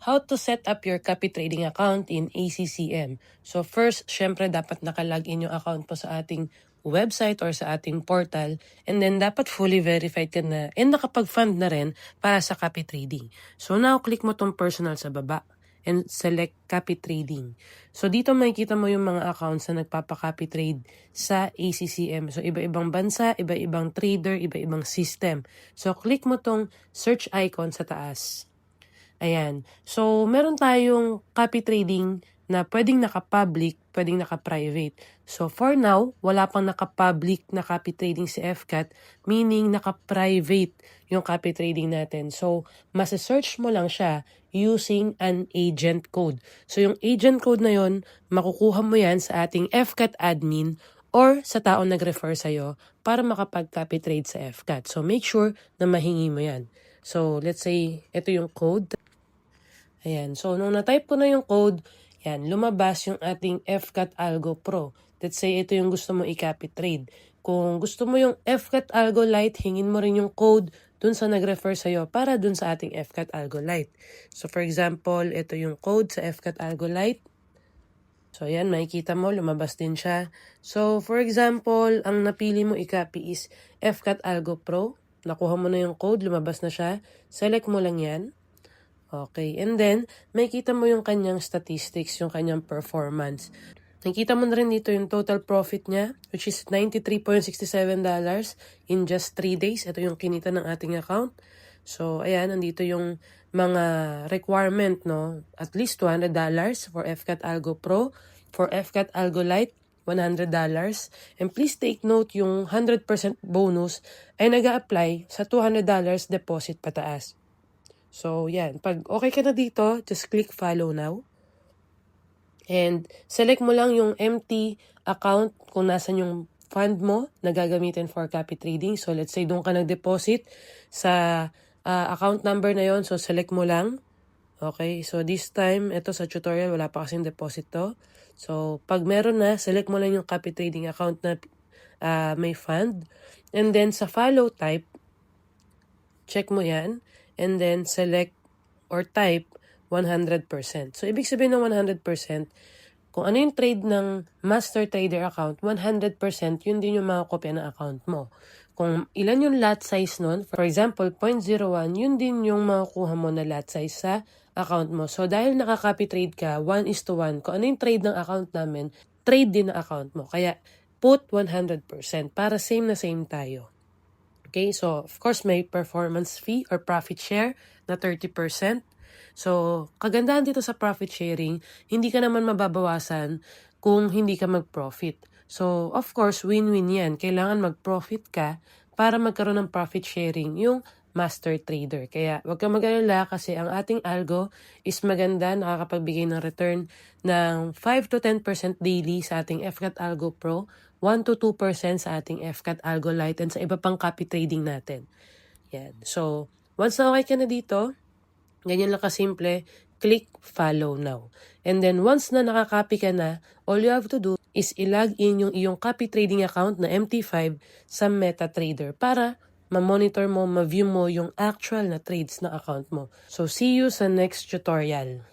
how to set up your copy trading account in ACCM. So first, syempre dapat nakalagin yung account po sa ating website or sa ating portal, and then dapat fully verified ka na and nakapag-fund na rin para sa copy trading. So now, click mo tong personal sa baba and select copy trading. So dito makikita mo yung mga accounts na nagpapa-copy trade sa ACCM. So iba-ibang bansa, iba-ibang trader, iba-ibang system. So click mo tong search icon sa taas. Ayan. So meron tayong copy trading na pwedeng naka-public, pwedeng naka-private. So for now, wala pang naka-public na copy trading si FCAT, meaning naka-private yung copy trading natin. So masa-search mo lang siya using an agent code. So yung agent code na yon, makukuha mo yan sa ating FCAT admin or sa taong nag-refer sa'yo para makapag-copy trade sa FCAT. So make sure na mahingi mo yan. So let's say, ito yung code. Ayan. So nung na-type ko na yung code, yan, lumabas yung ating FCAT Algo Pro. Let's say ito yung gusto mo i-copy trade. Kung gusto mo yung FCAT Algo Lite, hingin mo rin yung code dun sa nag-refer sa'yo para dun sa ating FCAT Algo Lite. So for example, ito yung code sa FCAT Algo Lite. So ayan, makikita mo, lumabas din siya. So for example, ang napili mo i-copy is FCAT Algo Pro. Nakuha mo na yung code, lumabas na siya. Select mo lang yan. Okay, and then, makikita mo yung kanyang statistics, yung kanyang performance. Nakikita mo na rin dito yung total profit niya, which is $93.67 in just 3 days. Ito yung kinita ng ating account. So, ayan, nandito yung mga requirement, no? At least $200 for FCAT Algo Pro. For FCAT Algo Lite, $100. And please take note, yung 100% bonus ay nag-a-apply sa $200 deposit pataas. So, yan. Pag okay ka na dito, just click follow now. And select mo lang yung empty account kung nasan yung fund mo na gagamitin for copy trading. So, let's say doon ka nag-deposit sa account number na yon. So, select mo lang. Okay. So, this time, ito sa tutorial, wala pa kasing deposit to. So, pag meron na, select mo lang yung copy trading account na may fund. And then, sa follow type, check mo yan. And then select or type 100%. So, ibig sabihin ng 100%, kung ano yung trade ng master trader account, 100% yun din yung mga kopya ng account mo. Kung ilan yung lot size nun, for example, 0.01, yun din yung makukuha mo na lot size sa account mo. So, dahil nakaka-copy trade ka, 1:1, kung ano yung trade ng account namin, trade din ng account mo. Kaya, put 100% para same na same tayo. Okay, so of course may performance fee or profit share na 30%. So, kagandahan dito sa profit sharing, hindi ka naman mababawasan kung hindi ka mag-profit. So, of course, win-win yan. Kailangan mag-profit ka para magkaroon ng profit sharing yung master trader. Kaya wag kang mag-alala kasi ang ating algo is maganda, nakakapagbigay ng return ng 5 to 10% daily sa ating FCAT Algo Pro, 1 to 2% sa ating FCAT Algo Lite, and sa iba pang copy trading natin. Yan. So, once na okay ka na dito, ganyan lang kasimple, click follow now. And then once na nakaka-copy ka na, all you have to do is ilog in yung iyong copy trading account na MT5 sa MetaTrader para ma-monitor mo, ma-view mo yung actual na trades na account mo. So, see you sa next tutorial.